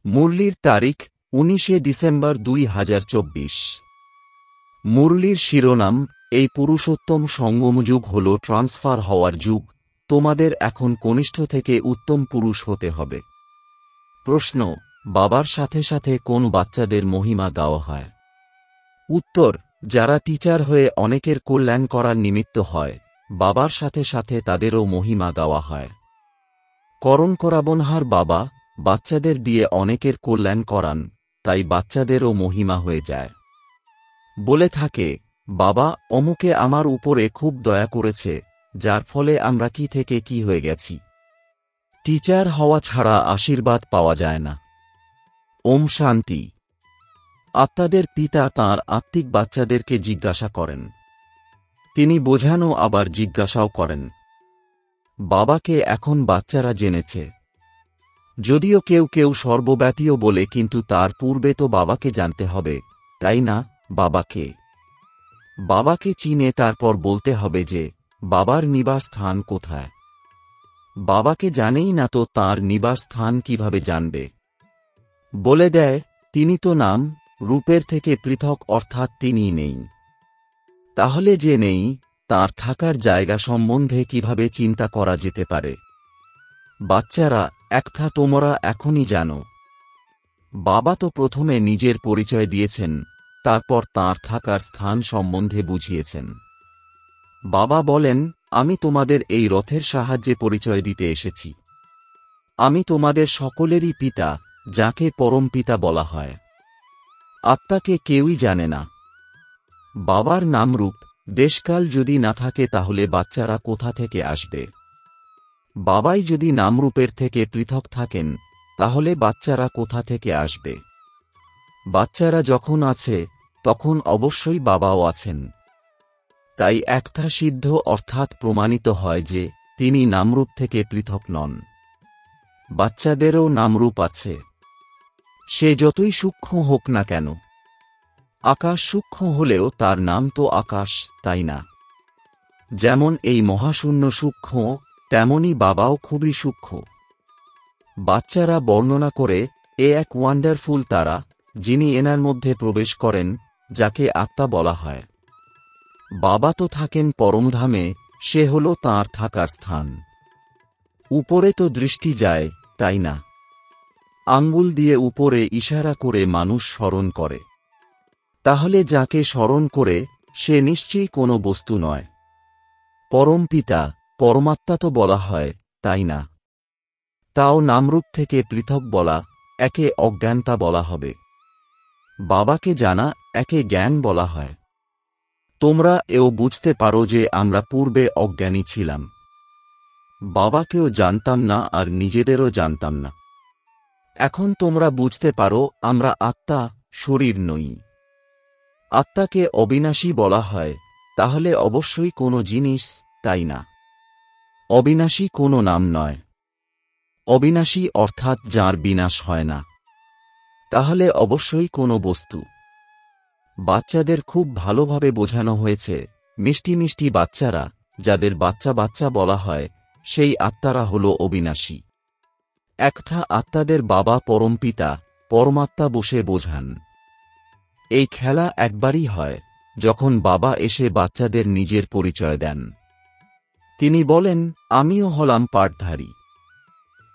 মুরলির তারিখ 19 ডিসেম্বর 2024। মুরলির শিরোনাম, এই পুরুষোত্তম সঙ্গমযুগ হল ট্রান্সফার হওয়ার যুগ, তোমাদের এখন কনিষ্ঠ থেকে উত্তম পুরুষ হতে হবে। প্রশ্ন, বাবার সাথে সাথে কোন বাচ্চাদের মহিমা গাওয়া হয়? উত্তর, যারা টিচার হয়ে অনেকের কল্যাণ করার নিমিত্ত হয়, বাবার সাথে সাথে তাদেরও মহিমা গাওয়া হয়। করণ করাবনহার বাবা বাচ্চাদের দিয়ে অনেকের কল্যাণ করান, তাই বাচ্চাদেরও মহিমা হয়ে যায়। বলে থাকে, বাবা অমুকে আমার উপরে খুব দয়া করেছে, যার ফলে আমরা কি থেকে কি হয়ে গেছি। টিচার হওয়া ছাড়া আশীর্বাদ পাওয়া যায় না। ওম শান্তি। আত্মাদের পিতা তাঁর আত্মিক বাচ্চাদেরকে জিজ্ঞাসা করেন। তিনি বোঝানো আবার জিজ্ঞাসাও করেন। বাবাকে এখন বাচ্চারা জেনেছে। যদিও কেউ কেউ সর্বব্যাপীও বলে, কিন্তু তার পূর্বে তো বাবাকে জানতে হবে, তাই না? বাবাকে বাবাকে চিনে তারপর বলতে হবে যে বাবার নিবাস স্থান কোথায়। বাবাকে জানেই না তো তাঁর নিবাস স্থান কিভাবে জানবে? বলে দেয়, তিনি তো নাম রূপের থেকে পৃথক, অর্থাৎ তিনি নেই। তাহলে যে নেই, তাঁর থাকার জায়গা সম্বন্ধে কিভাবে চিন্তা করা যেতে পারে? বাচ্চারা, একটা তোমরা এখনই জানো। বাবা তো প্রথমে নিজের পরিচয় দিয়েছেন, তারপর তাঁর থাকার স্থান সম্বন্ধে বুঝিয়েছেন। বাবা বলেন, আমি তোমাদের এই রথের সাহায্যে পরিচয় দিতে এসেছি। আমি তোমাদের সকলেরই পিতা, যাকে পরম পিতা বলা হয়। আত্মাকে কেউই জানে না। বাবার নামরূপ দেশকাল যদি না থাকে, তাহলে বাচ্চারা কোথা থেকে আসবে? বাবাই যদি নামরূপের থেকে পৃথক থাকেন, তাহলে বাচ্চারা কোথা থেকে আসবে? বাচ্চারা যখন আছে, তখন অবশ্যই বাবাও আছেন। তাই একটা সিদ্ধ অর্থাৎ প্রমাণিত হয় যে তিনি নামরূপ থেকে পৃথক নন। বাচ্চাদেরও নামরূপ আছে, সে যতই সূক্ষ্ম হোক না কেন। আকাশ সূক্ষ্ম হলেও তার নাম তো আকাশ, তাই না? যেমন এই মহাশূন্য সূক্ষ্ম, তেমনি বাবাও খুবই সূক্ষ্ম। বাচ্চারা বর্ণনা করে, এ এক ওয়ান্ডারফুল তারা, যিনি এনার মধ্যে প্রবেশ করেন, যাকে আত্মা বলা হয়। বাবা তো থাকেন পরমধামে, সে হল তাঁর থাকার স্থান। উপরে তো দৃষ্টি যায়, তাই না? আঙ্গুল দিয়ে উপরে ইশারা করে মানুষ স্মরণ করে। তাহলে যাকে স্মরণ করে, সে নিশ্চয়ই কোনো বস্তু নয়। পরম পিতা পরমাত্মা তো বলা হয়, তাই না? তাও নামরূপ থেকে পৃথক বলা, একে অজ্ঞানতা বলা হবে। বাবাকে জানা, একে জ্ঞান বলা হয়। তোমরা এও বুঝতে পারো যে আমরা পূর্বে অজ্ঞানী ছিলাম। বাবাকেও জানতাম না আর নিজেদেরও জানতাম না। এখন তোমরা বুঝতে পারো আমরা আত্মা, শরীর নই। আত্মাকে অবিনাশী বলা হয়, তাহলে অবশ্যই কোনো জিনিস, তাই না? অবিনাশী কোনো নাম নয়। অবিনাশী অর্থাৎ যার বিনাশ হয় না। তাহলে অবশ্যই কোনো বস্তু। বাচ্চাদের খুব ভালোভাবে বোঝানো হয়েছে, মিষ্টি মিষ্টি বাচ্চারা, যাদের বাচ্চা বাচ্চা বলা হয়, সেই আত্মারা হল অবিনাশী। একটা আত্মাদের বাবা পরমপিতা পরমাত্মা বসে বোঝান। এই খেলা একবারই হয়, যখন বাবা এসে বাচ্চাদের নিজের পরিচয় দেন। তিনি বলেন, আমিও হলাম পার্টধারী।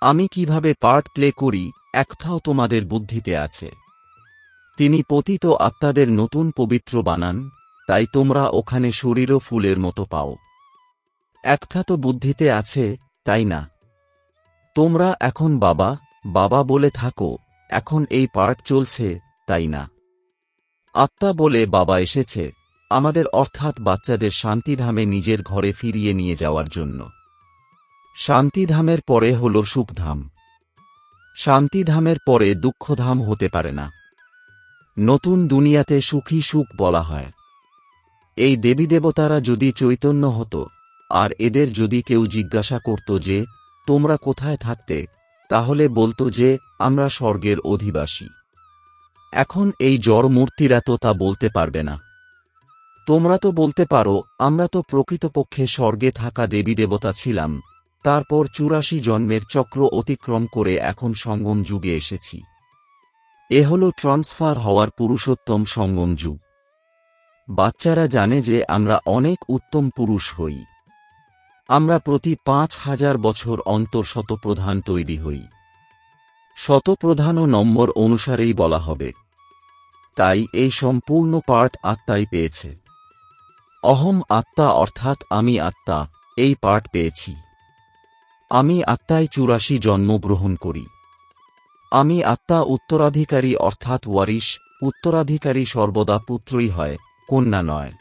আমি কিভাবে পার্ট প্লে করি, একটাও তোমাদের বুদ্ধিতে আছে। তিনি পতিত আত্মাদের নতুন পবিত্র বানান, তাই তোমরা ওখানে শরীরও ফুলের মতো পাও। একটা তো বুদ্ধিতে আছে, তাই না? তোমরা এখন বাবা বাবা বলে থাকো, এখন এই পার্ট চলছে, তাই না? আত্মা বলে বাবা এসেছে আমাদের, অর্থাৎ বাচ্চাদের শান্তিধামে নিজের ঘরে ফিরিয়ে নিয়ে যাওয়ার জন্য। শান্তিধামের পরে হল সুখধাম। শান্তিধামের পরে দুঃখধাম হতে পারে না। নতুন দুনিয়াতে সুখী সুখ বলা হয়। এই দেবীদেবতারা যদি চৈতন্য হতো, আর এদের যদি কেউ জিজ্ঞাসা করত যে তোমরা কোথায় থাকতে, তাহলে বলতো যে আমরা স্বর্গের অধিবাসী। এখন এই জড় মূর্তিরা তো তা বলতে পারবে না। তোমরা তো বলতে পারো, আমরা তো প্রকৃতপক্ষে স্বর্গে থাকা দেবীদেবতা ছিলাম, তারপর 84 জন্মের চক্র অতিক্রম করে এখন সঙ্গম যুগে এসেছি। এ হল ট্রান্সফার হওয়ার পুরুষোত্তম সঙ্গম যুগ। বাচ্চারা জানে যে আমরা অনেক উত্তম পুরুষ হই। আমরা প্রতি ৫,০০০ বছর অন্তর শতপ্রধান তৈরি হই। শতপ্রধান ও নম্বর অনুসারেই বলা হবে। তাই এই সম্পূর্ণ পাঠ আত্মাই পেয়েছে। অহম আত্মা অর্থাৎ আমি আত্মা, এই পাঠ পেয়েছি। আমি আত্মায় ৮৪ জন্ম গ্রহণ করি। আমি আত্মা উত্তরাধিকারী অর্থাৎ ওয়ারিশ, উত্তরাধিকারী সর্বদা পুত্রই হয়, কন্যা নয়।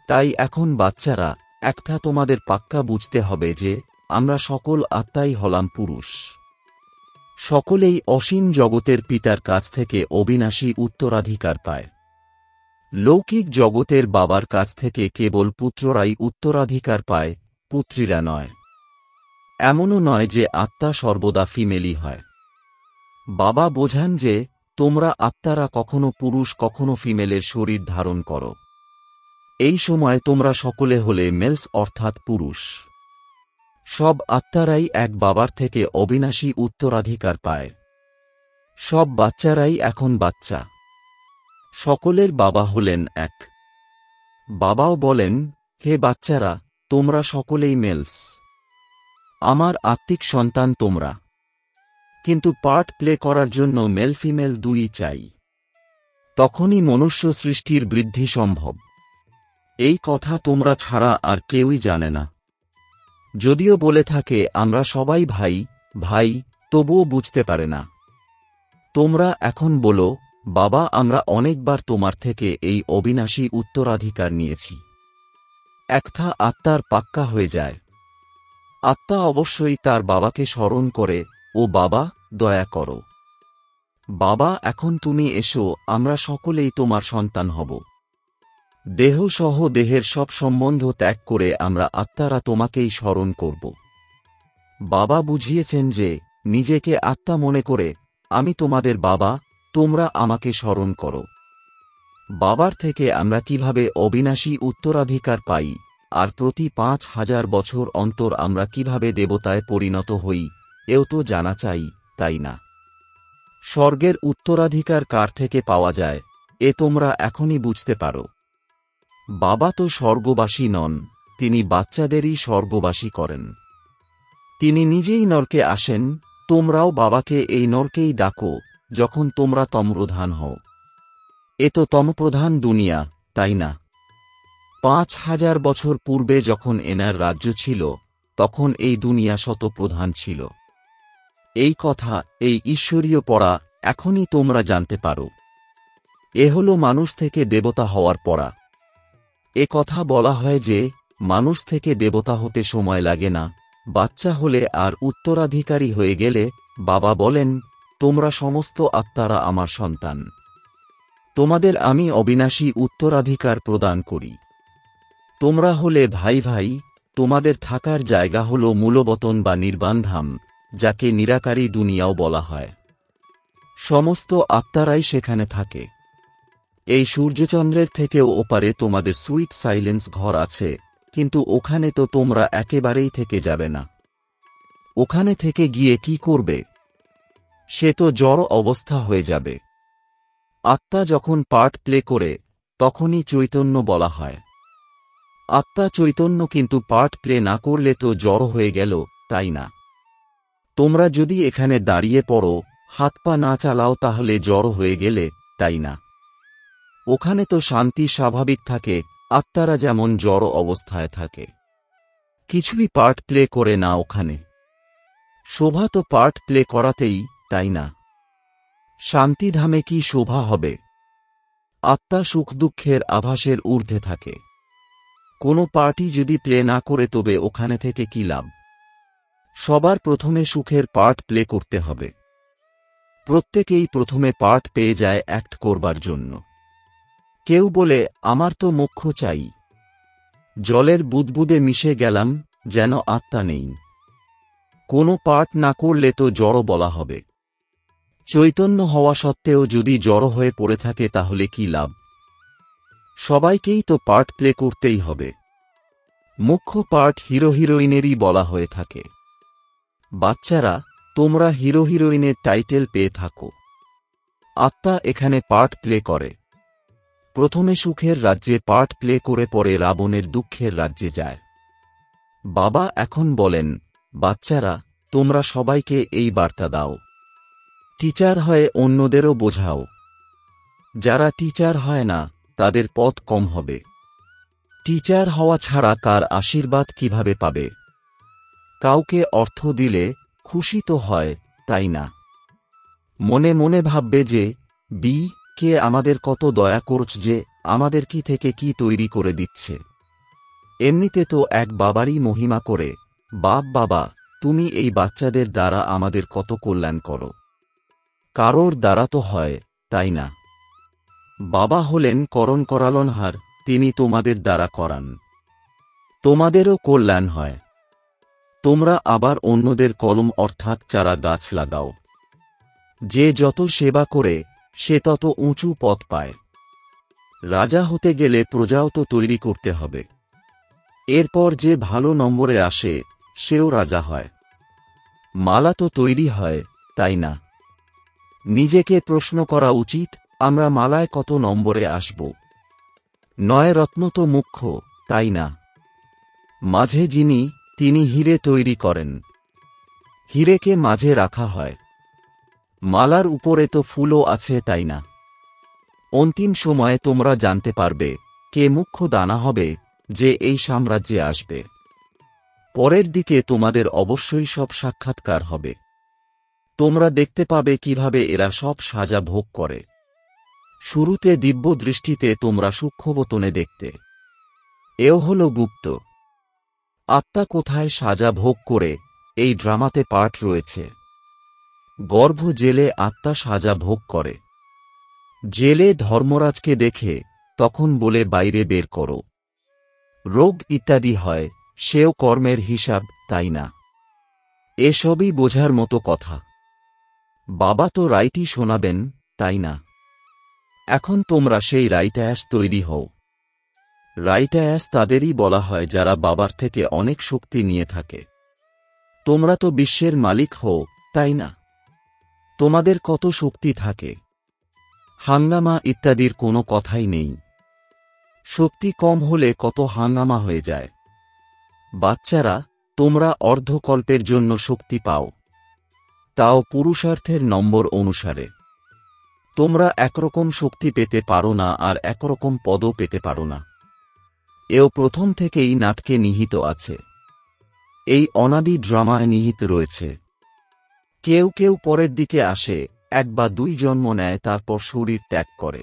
তাই এখন বাচ্চারা, একটা তোমাদের পাক্কা বুঝতে হবে যে আমরা সকল আত্মাই হলাম পুরুষ। সকলেই অসীম জগতের পিতার কাছ থেকে অবিনাশী উত্তরাধিকার পায়। লৌকিক জগতের বাবার কাছ থেকে কেবল পুত্ররাই উত্তরাধিকার পায়, পুত্রীরা নয়। এমনও নয় যে আত্মা সর্বদা ফিমেলই হয়। বাবা বোঝান যে তোমরা আত্মারা কখনো পুরুষ কখনো ফিমেলের শরীর ধারণ করো। এই সময় তোমরা সকলে হলে মেলস অর্থাৎ পুরুষ। সব আত্মারাই এক বাবার থেকে অবিনাশী উত্তরাধিকার পায়। সব বাচ্চারাই এখন বাচ্চা। সকলের বাবা হলেন এক। বাবাও বলেন, হে বাচ্চারা, তোমরা সকলেই মেলস। আমার আত্মিক সন্তান তোমরা। কিন্তু পার্ট প্লে করার জন্য মেল ফিমেল দুই চাই। তখনই মনুষ্য সৃষ্টির বৃদ্ধি সম্ভব। এই কথা তোমরা ছাড়া আর কেউই জানে না। যদিও বলে থাকে আমরা সবাই ভাই ভাই, তবুও বুঝতে পারে না। তোমরা এখন বলো, বাবা আমরা অনেকবার তোমার থেকে এই অবিনাশী উত্তরাধিকার নিয়েছি। একটা আত্মার পাক্কা হয়ে যায়। আত্মা অবশ্যই তার বাবাকে স্মরণ করে, ও বাবা, দয়া করো। বাবা এখন তুমি এসো, আমরা সকলেই তোমার সন্তান হব। দেহ সহ দেহের সব সম্বন্ধ ত্যাগ করে আমরা আত্মারা তোমাকেই স্মরণ করব। বাবা বুঝিয়েছেন যে নিজেকে আত্মা মনে করে, আমি তোমাদের বাবা, তোমরা আমাকে স্মরণ করো। বাবার থেকে আমরা কিভাবে অবিনাশী উত্তরাধিকার পাই, আর প্রতি ৫,০০০ বছর অন্তর আমরা কিভাবে দেবতায় পরিণত হই, এও তো জানা চাই, তাই না? স্বর্গের উত্তরাধিকার কার থেকে পাওয়া যায়, এ তোমরা এখনই বুঝতে পারো। বাবা তো স্বর্গবাসী নন, তিনি বাচ্চাদেরই স্বর্গবাসী করেন। তিনি নিজেই নরকে আসেন, তোমরাও বাবাকে এই নরকেই ডাকো যখন তোমরা তমপ্রধান হও। এ তো তমপ্রধান দুনিয়া, তাই না? ৫,০০০ বছর পূর্বে যখন এনার রাজ্য ছিল, তখন এই দুনিয়া শতপ্রধান ছিল। এই কথা, এই ঈশ্বরীয় পড়া এখনই তোমরা জানতে পারো। এ হল মানুষ থেকে দেবতা হওয়ার পড়া। এ কথা বলা হয় যে মানুষ থেকে দেবতা হতে সময় লাগে না, বাচ্চা হলে আর উত্তরাধিকারী হয়ে গেলে বাবা বলেন, তোমরা সমস্ত আত্মারা আমার সন্তান। তোমাদের আমি অবিনাশী উত্তরাধিকার প্রদান করি। তোমরা হলে ভাই ভাই, তোমাদের থাকার জায়গা হল মূলবতন বা নির্বাণধাম, যাকে নিরাকারী দুনিয়াও বলা হয়। সমস্ত আত্মারাই সেখানে থাকে। এই সূর্যচন্দ্রের থেকেও ওপারে তোমাদের সুইট সাইলেন্স ঘর আছে, কিন্তু ওখানে তো তোমরা একেবারেই থেকে যাবে না। ওখানে থেকে গিয়ে কি করবে? সে তো জড় অবস্থা হয়ে যাবে। আত্মা যখন পার্ট প্লে করে, তখনই চৈতন্য বলা হয়। আত্মা চৈতন্য, কিন্তু পার্ট প্লে না করলে তো জড় হয়ে গেল, তাই না? তোমরা যদি এখানে দাঁড়িয়ে পড়ো, হাত পা না চালাও, তাহলে জড় হয়ে গেলে, তাই না? ওখানে তো শান্তি স্বাভাবিক থাকে, আত্মারা যেমন জড় অবস্থায় থাকে। কিছুই পার্ট প্লে করে না ওখানে। শোভা তো পার্ট প্লে করাতেই, তাই না? শান্তিধামে কি শোভা হবে? আত্মা সুখ দুঃখের আভাসের ঊর্ধ্বে থাকে। কোনো পার্টি যদি প্লে না করে, তবে ওখানে থেকে কি লাভ? সবার প্রথমে সুখের পার্ট প্লে করতে হবে। প্রত্যেকেই প্রথমে পার্ট পেয়ে যায় অ্যাক্ট করবার জন্য। কেউ বলে, আমার তো মোক্ষ চাই। জলের বুদবুদে মিশে গেলাম, যেন আত্মা নেই। কোনো পার্ট না করলে তো জড় বলা হবে। চৈতন্য হওয়া সত্ত্বেও যদি জড় হয়ে পড়ে থাকে, তাহলে কি লাভ? সবাইকেই তো পার্ট প্লে করতেই হবে। মুখ্য পার্ট হিরো হিরোইনেরই বলা হয়ে থাকে। বাচ্চারা, তোমরা হিরো হিরোইনের টাইটেল পেয়ে থাকো। আত্মা এখানে পার্ট প্লে করে। প্রথমে সুখের রাজ্যে পার্ট প্লে করে পরে রাবণের দুঃখের রাজ্যে যায়। বাবা এখন বলেন, বাচ্চারা, তোমরা সবাইকে এই বার্তা দাও। টিচার হয়ে অন্যদেরও বোঝাও। যারা টিচার হয় না তাদের পথ কম হবে। টিচার হওয়া ছাড়া কার আশীর্বাদ কিভাবে পাবে? কাউকে অর্থ দিলে খুশি তো হয়, তাই না? মনে মনে ভাববে যে কে আমাদের কত দয়া করছে, যে আমাদের কি থেকে কি তৈরি করে দিচ্ছে। এমনিতে তো এক বাবারই মহিমা করে, বাবা তুমি এই বাচ্চাদের দ্বারা আমাদের কত কল্যাণ করো। কারোর দ্বারা তো হয়, তাই না? বাবা হলেন করালনহার, তিনি তোমাদের দ্বারা করান। তোমাদেরও কল্যাণ হয়। তোমরা আবার অন্যদের কলম অর্থাৎ চারা গাছ লাগাও। যে যত সেবা করে সে তত উঁচু পদ পায়। রাজা হতে গেলে প্রজাও তো তৈরি করতে হবে। এরপর যে ভালো নম্বরে আসে সেও রাজা হয়। মালা তো তৈরি হয়, তাই না? নিজেকে প্রশ্ন করা উচিত, আমরা মালায় কত নম্বরে আসব? 9 রত্ন তো মুখ্য, তাই না? মাঝে যিনি, তিনি হীরে তৈরি করেন। হীরেকে মাঝে রাখা হয়। মালার উপরে তো ফুলও আছে, তাই না? অন্তিম সময়ে তোমরা জানতে পারবে কে মুখ্য দানা হবে, যে এই সাম্রাজ্যে আসবে। পরের দিকে তোমাদের অবশ্যই সব সাক্ষাৎকার হবে। তোমরা দেখতে পাবে কিভাবে এরা সব সাজা ভোগ করে। শুরুতে দিব্য দৃষ্টিতে তোমরা সূক্ষ্মবতনে দেখতে। এও হল গুপ্ত। আত্মা কোথায় সাজা ভোগ করে, এই ড্রামাতে পার্ট রয়েছে। গর্ভ জেলে আত্মা সাজা ভোগ করে। জেলে ধর্মরাজকে দেখে তখন বলে বাইরে বের করো। রোগ ইত্যাদি হয়, সেও কর্মের হিসাব, তাই না? এসবই বোঝার মতো কথা। বাবা তো রাইটই শোনাবেন, তাই না? এখন তোমরা সেই রাইটায়াস তৈরি হও। রাইটায়াস তাদেরই বলা হয় যারা বাবার থেকে অনেক শক্তি নিয়ে থাকে। তোমরা তো বিশ্বের মালিক হও, তাই না? তোমাদের কত শক্তি থাকে। হাঙ্গামা ইত্যাদির কোনো কথাই নেই। শক্তি কম হলে কত হাঙ্গামা হয়ে যায়। বাচ্চারা, তোমরা অর্ধকল্পের জন্য শক্তি পাও, তাও পুরুষার্থের নম্বর অনুসারে। তোমরা একরকম শক্তি পেতে পারো না আর একরকম পদও পেতে পারো না। এও প্রথম থেকেই নাটকে নিহিত আছে। এই অনাদি ড্রামায় নিহিত রয়েছে। কেউ কেউ পরের দিকে আসে, 1 বা 2 জন্ম নেয়, তারপর শরীর ত্যাগ করে।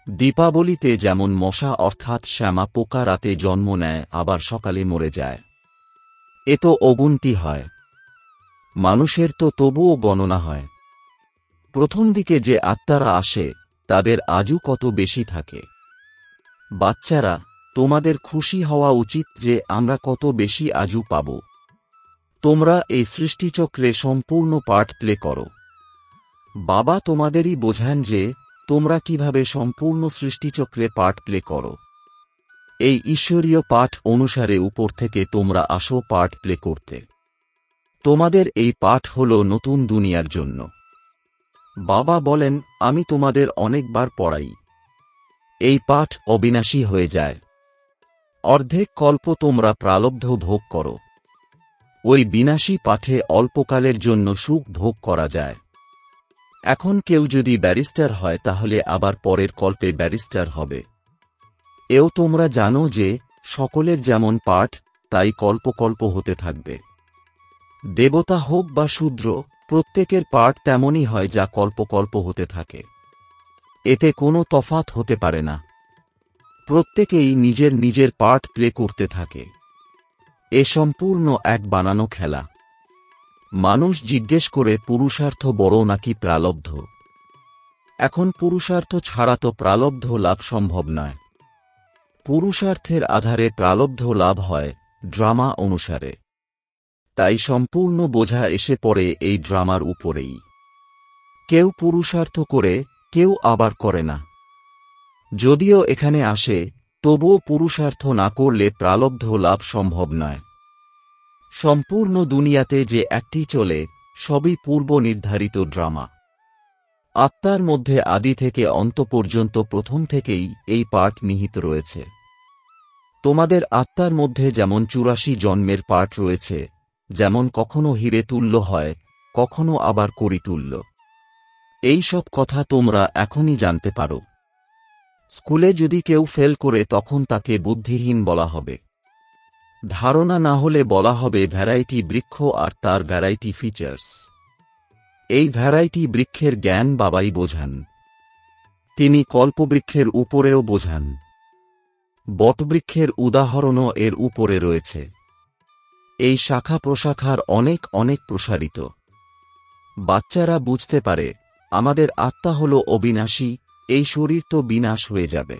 দীপাবলিতে যেমন মশা অর্থাৎ শ্যামা পোকা রাতে জন্ম নেয় আবার সকালে মরে যায়। এ তো অগুন্তি হয়। মানুষের তো তবুও গণনা হয়। প্রথম দিকে যে আত্মারা আসে তাদের আজু কত বেশি থাকে। বাচ্চারা, তোমাদের খুশি হওয়া উচিত যে আমরা কত বেশি আজু পাব। তোমরা এই সৃষ্টিচক্রে সম্পূর্ণ পার্ট প্লে করো। বাবা তোমাদেরই বোঝান যে তোমরা কিভাবে সম্পূর্ণ সৃষ্টিচক্রে পার্ট প্লে করো। এই ঈশ্বরীয় পাঠ অনুসারে উপর থেকে তোমরা আসো পার্ট প্লে করতে। তোমাদের এই পাঠ হল নতুন দুনিয়ার জন্য। বাবা বলেন, আমি তোমাদের অনেকবার পড়াই। এই পাঠ অবিনাশী হয়ে যায়। অর্ধেক কল্প তোমরা প্রালব্ধ ভোগ করো। ওই বিনাশী পাঠে অল্পকালের জন্য সুখ ভোগ করা যায়। এখন কেউ যদি ব্যারিস্টার হয় তাহলে আবার পরের কল্পে ব্যারিস্টার হবে। এও তোমরা জানো যে সকলের যেমন পাঠ তাই কল্প হতে থাকবে। দেবতা হোক বা শূদ্র, প্রত্যেকের পাঠ তেমনই হয় যা কল্প হতে থাকে। এতে কোনো তফাৎ হতে পারে না। প্রত্যেকেই নিজের নিজের পাঠ প্লে করতে থাকে। এ সম্পূর্ণ এক বানানো খেলা। মানুষ জিজ্ঞেস করে পুরুষার্থ বড় নাকি প্রালব্ধ। এখন পুরুষার্থ ছাড়া তো প্রালব্ধ লাভ সম্ভব নয়। পুরুষার্থের আধারে প্রালব্ধ লাভ হয় ড্রামা অনুসারে। তাই সম্পূর্ণ বোঝা এসে পড়ে এই ড্রামার উপরেই। কেউ পুরুষার্থ করে, কেউ আবার করে না। যদিও এখানে আসে, তবুও পুরুষার্থ না করলে প্রালব্ধ লাভ সম্ভব নয়। সম্পূর্ণ দুনিয়াতে যে একটি চলে, সবই পূর্ব নির্ধারিত ড্রামা। আত্মার মধ্যে আদি থেকে অন্ত পর্যন্ত প্রথম থেকেই এই পাঠ নিহিত রয়েছে। তোমাদের আত্মার মধ্যে যেমন ৮৪ জন্মের পাঠ রয়েছে, যেমন কখনো হীরে তুল্য হয়, কখনো আবার কড়ি তুল্য। এই সব কথা তোমরা এখনই জানতে পারো। স্কুলে যদি কেউ ফেল করে তখন তাকে বুদ্ধিহীন বলা হবে। ধারণা না হলে বলা হবে ভ্যারাইটি বৃক্ষ আর তার ভ্যারাইটি ফিচার্স। এই ভ্যারাইটি বৃক্ষের জ্ঞান বাবাই বোঝান। তিনি কল্পবৃক্ষের উপরেও বোঝান। বটবৃক্ষের উদাহরণও এর উপরে রয়েছে। এই শাখা প্রশাখার অনেক অনেক প্রসারিত। বাচ্চারা বুঝতে পারে আমাদের আত্মা হল অবিনাশী, এই শরীর তো বিনাশ হয়ে যাবে।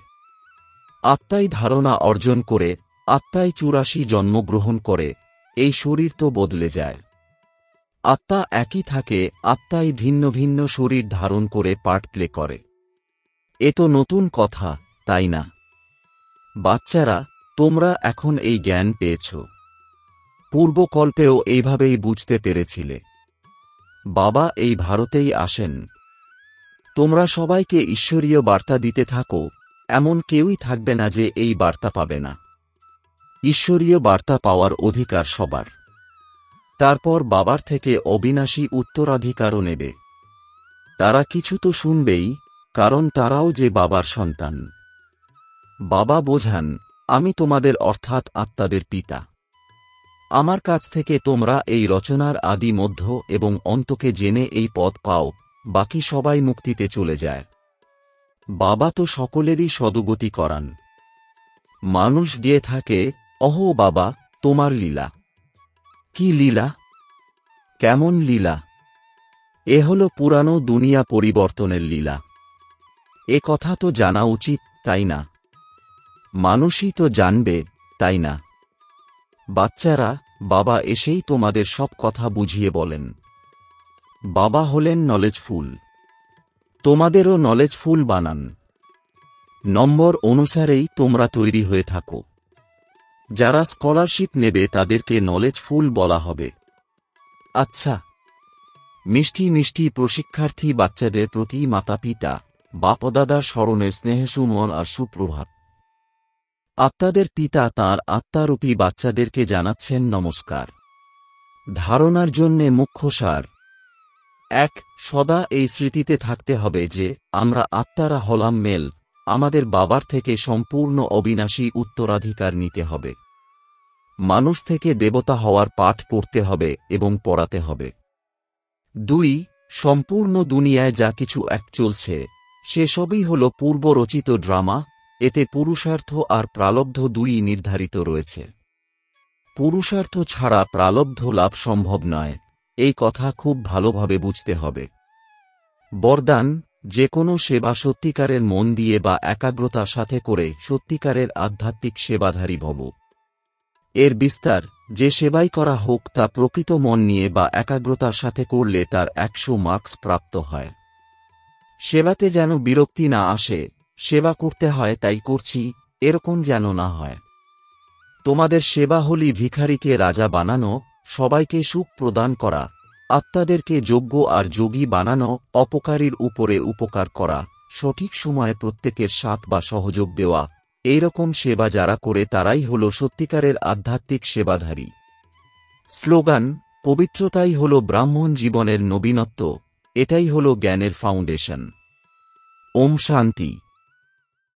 আত্মাই ধারণা অর্জন করে, আত্মাই ৮৪ জন্মগ্রহণ করে, এই শরীর তো বদলে যায়। আত্মা একই থাকে, আত্মাই ভিন্ন ভিন্ন শরীর ধারণ করে পার্ট প্লে করে। এ তো নতুন কথা, তাই না? বাচ্চারা, তোমরা এখন এই জ্ঞান পেয়েছ। পূর্বকল্পেও এইভাবেই বুঝতে পেরেছিলে। বাবা এই ভারতেই আসেন। তোমরা সবাইকে ঈশ্বরীয় বার্তা দিতে থাকো, এমন কেউই থাকবে না যে এই বার্তা পাবে না। ঈশ্বরীয় বার্তা পাওয়ার অধিকার সবার। তারপর বাবার থেকে অবিনাশী উত্তরাধিকারও নেবে। তারা কিছু তো শুনবেই, কারণ তারাও যে বাবার সন্তান। বাবা বোঝান, আমি তোমাদের অর্থাৎ আত্মাদের পিতা। আমার কাছ থেকে তোমরা এই রচনার আদি মধ্য এবং অন্তকে জেনে এই পদ পাও, বাকি সবাই মুক্তিতে চলে যায়। বাবা তো সকলেরই সদগতি করান। মানুষ দিয়ে থাকে, অহো বাবা, তোমার লীলা। কি লীলা? কেমন লীলা? এ হল পুরানো দুনিয়া পরিবর্তনের লীলা। এ কথা তো জানা উচিত, তাই না? মানুষই তো জানবে, তাই না? বাচ্চারা, বাবা এসেই তোমাদের সব কথা বুঝিয়ে বলেন। বাবা হলেন নলেজফুল। তোমাদেরও নলেজফুল বানান। নম্বর অনুসারেই তোমরা তৈরি হয়ে থাকো। যারা স্কলারশিপ নেবে তাদেরকে নলেজফুল বলা হবে। আচ্ছা, মিষ্টি মিষ্টি প্রশিক্ষার্থী বাচ্চাদের প্রতি মাতাপিতা, বাপদাদার স্মরণের স্নেহসুমন আর সুপ্রভাত। আত্মাদের পিতা তাঁর আত্মারূপী বাচ্চাদেরকে জানাচ্ছেন নমস্কার। ধারণার জন্যে মুখ্য সার। ১. সদা এই স্মৃতিতে থাকতে হবে যে আমরা আত্মারা হলাম মেল, আমাদের বাবার থেকে সম্পূর্ণ অবিনাশী উত্তরাধিকার নিতে হবে। মানুষ থেকে দেবতা হওয়ার পাঠ পড়তে হবে এবং পড়াতে হবে। ২. সম্পূর্ণ দুনিয়ায় যা কিছু এক চলছে, সেসবই হল পূর্বরচিত ড্রামা, এতে পুরুষার্থ আর প্রালব্ধ দুই নির্ধারিত রয়েছে। পুরুষার্থ ছাড়া প্রালব্ধ লাভ সম্ভব নয়, এই কথা খুব ভালোভাবে বুঝতে হবে। বরদান, যে কোনো সেবা সত্যিকারের মন দিয়ে বা একাগ্রতা সাথে করে সত্যিকারের আধ্যাত্মিক সেবাধারী ভব। এর বিস্তার, যে সেবাই করা হোক তা প্রকৃত মন নিয়ে বা একাগ্রতার সাথে করলে তার ১০০ মার্কস প্রাপ্ত হয়। সেবাতে যেন বিরক্তি না আসে, সেবা করতে হয় তাই করছি, এরকম যেন না হয়। তোমাদের সেবা হলি ভিখারিকে রাজা বানানো, সবাইকে সুখ প্রদান করা, আত্মাদেরকে যোগ্য আর যোগী বানানো, অপকারীর উপরে উপকার করা, সঠিক সময়ে প্রত্যেকের সাথ বা সহযোগ দেওয়া, এইরকম সেবা যারা করে তারাই হল সত্যিকারের আধ্যাত্মিক সেবাধারী। স্লোগান, পবিত্রতাই হল ব্রাহ্মণ জীবনের নবীনত্ব, এটাই হল জ্ঞানের ফাউন্ডেশন। ওম শান্তি।